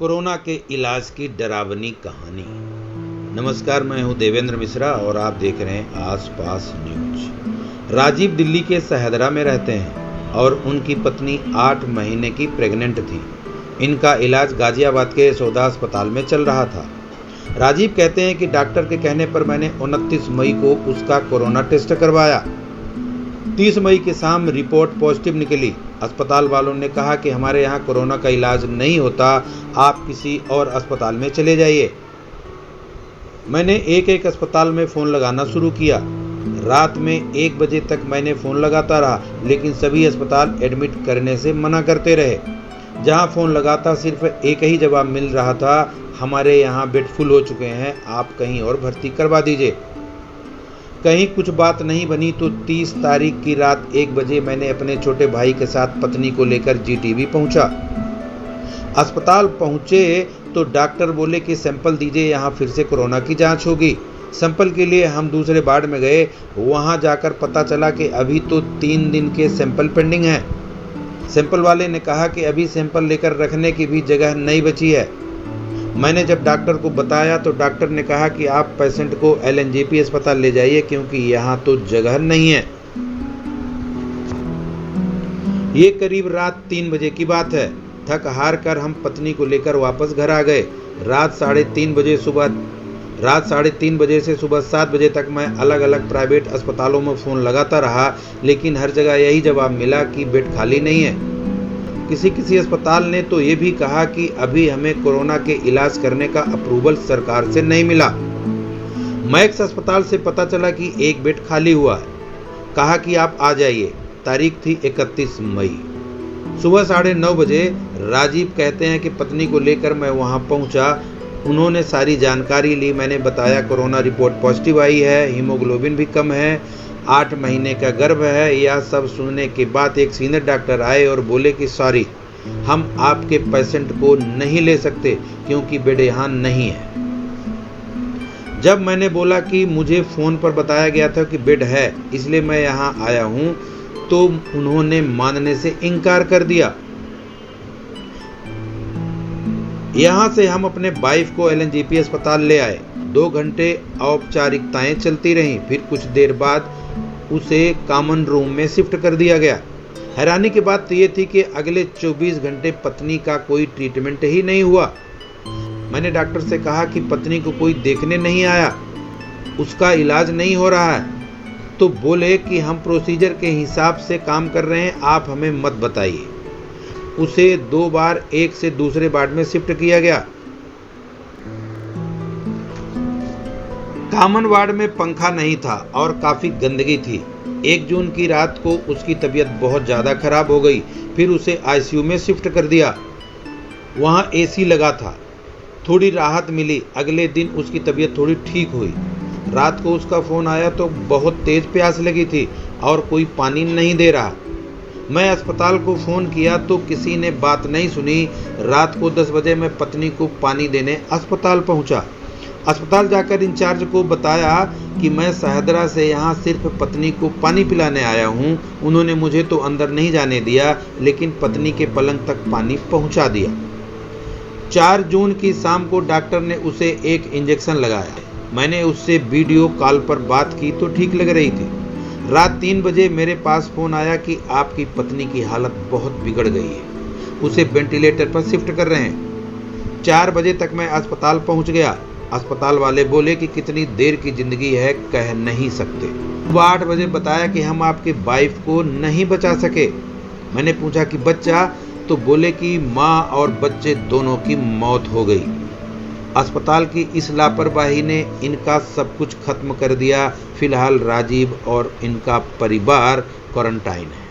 Corona के इलाज की डरावनी कहानी। नमस्कार, मैं हूं देवेंद्र मिश्रा और आप देख रहे हैं आस पास न्यूज। राजीव दिल्ली के सहदरा में रहते हैं और उनकी पत्नी 8 महीने की प्रेग्नेंट थी। इनका इलाज गाजियाबाद के यशोदा अस्पताल में चल रहा था। राजीव कहते हैं कि डॉक्टर के कहने पर मैंने 29 मई को उसका कोरोना टेस्ट करवाया। 30 मई की शाम रिपोर्ट पॉजिटिव निकली। अस्पताल वालों ने कहा कि हमारे यहाँ कोरोना का इलाज नहीं होता, आप किसी और अस्पताल में चले जाइए। मैंने एक अस्पताल में फ़ोन लगाना शुरू किया। रात में 1 बजे तक मैंने फ़ोन लगाता रहा, लेकिन सभी अस्पताल एडमिट करने से मना करते रहे। जहाँ फ़ोन लगाता सिर्फ एक ही जवाब मिल रहा था, हमारे यहाँ बेड फुल हो चुके हैं, आप कहीं और भर्ती करवा दीजिए। कहीं कुछ बात नहीं बनी तो 30 तारीख की रात 1 बजे मैंने अपने छोटे भाई के साथ पत्नी को लेकर जीटीबी पहुंचा। अस्पताल पहुंचे तो डॉक्टर बोले कि सैंपल दीजिए, यहाँ फिर से कोरोना की जांच होगी। सैंपल के लिए हम दूसरे वार्ड में गए। वहां जाकर पता चला कि अभी तो 3 दिन के सैंपल पेंडिंग हैं। सैंपल वाले ने कहा कि अभी सैंपल लेकर रखने की भी जगह नहीं बची है। मैंने जब डॉक्टर को बताया तो डॉक्टर ने कहा कि आप पेशेंट को एलएनजेपी अस्पताल ले जाइए, क्योंकि यहाँ तो जगह नहीं है। ये करीब रात 3 बजे की बात है। थक हार कर हम पत्नी को लेकर वापस घर आ गए। रात 3:30 बजे से सुबह 7 बजे तक मैं अलग अलग प्राइवेट अस्पतालों में फ़ोन लगाता रहा, लेकिन हर जगह यही जवाब मिला कि बेड खाली नहीं है। किसी अस्पताल ने तो ये भी कहा कि अभी हमें कोरोना के इलाज करने का अप्रूवल सरकार से नहीं मिला। मैक्स अस्पताल से पता चला कि एक बेड खाली हुआ है। कहा कि आप आ जाइए। तारीख थी 31 मई। सुबह 9:30 बजे राजीव कहते हैं कि पत्नी को लेकर मैं वहां पहुंचा। उन्होंने सारी जानकारी ली। मैंने बताया कोरोना रिपोर्ट पॉजिटिव आई है, हीमोग्लोबिन भी कम है, 8 महीने का गर्भ है। यह सब सुनने के बाद एक सीनियर डॉक्टर आए और बोले कि सॉरी, हम आपके पेशेंट को नहीं ले सकते क्योंकि बेड यहाँ नहीं है। जब मैंने बोला कि मुझे फ़ोन पर बताया गया था कि बेड है, इसलिए मैं यहाँ आया हूँ, तो उन्होंने मानने से इनकार कर दिया। यहाँ से हम अपने वाइफ को एलएनजेपी अस्पताल ले आए। 2 घंटे औपचारिकताएं चलती रहीं। फिर कुछ देर बाद उसे कॉमन रूम में शिफ्ट कर दिया गया। हैरानी की बात तो ये थी कि अगले 24 घंटे पत्नी का कोई ट्रीटमेंट ही नहीं हुआ। मैंने डॉक्टर से कहा कि पत्नी को कोई देखने नहीं आया, उसका इलाज नहीं हो रहा है। तो बोले कि हम प्रोसीजर के हिसाब से काम कर रहे हैं, आप हमें मत बताइए। उसे 2 बार एक से दूसरे वार्ड में शिफ्ट किया गया। कॉमन वार्ड में पंखा नहीं था और काफ़ी गंदगी थी। 1 जून की रात को उसकी तबीयत बहुत ज़्यादा खराब हो गई। फिर उसे आईसीयू में शिफ्ट कर दिया। वहाँ एसी लगा था। थोड़ी राहत मिली। अगले दिन उसकी तबीयत थोड़ी ठीक हुई। रात को उसका फ़ोन आया तो बहुत तेज़ प्यास लगी थी और कोई पानी नहीं दे रहा। मैं अस्पताल को फ़ोन किया तो किसी ने बात नहीं सुनी। रात को 10 बजे मैं पत्नी को पानी देने अस्पताल पहुँचा। अस्पताल जाकर इंचार्ज को बताया कि मैं सहदरा से यहाँ सिर्फ पत्नी को पानी पिलाने आया हूँ। उन्होंने मुझे तो अंदर नहीं जाने दिया, लेकिन पत्नी के पलंग तक पानी पहुँचा दिया। 4 जून की शाम को डॉक्टर ने उसे एक इंजेक्शन लगाया। मैंने उससे वीडियो कॉल पर बात की तो ठीक लग रही थी। रात 3 बजे मेरे पास फ़ोन आया कि आपकी पत्नी की हालत बहुत बिगड़ गई है, उसे वेंटिलेटर पर शिफ्ट कर रहे हैं। 4 बजे तक मैं अस्पताल पहुँच गया। अस्पताल वाले बोले कि कितनी देर की ज़िंदगी है, कह नहीं सकते। सुबह 8 बजे बताया कि हम आपकी वाइफ को नहीं बचा सके। मैंने पूछा कि बच्चा, तो बोले कि माँ और बच्चे दोनों की मौत हो गई। अस्पताल की इस लापरवाही ने इनका सब कुछ खत्म कर दिया। फिलहाल राजीव और इनका परिवार क्वारंटाइन है।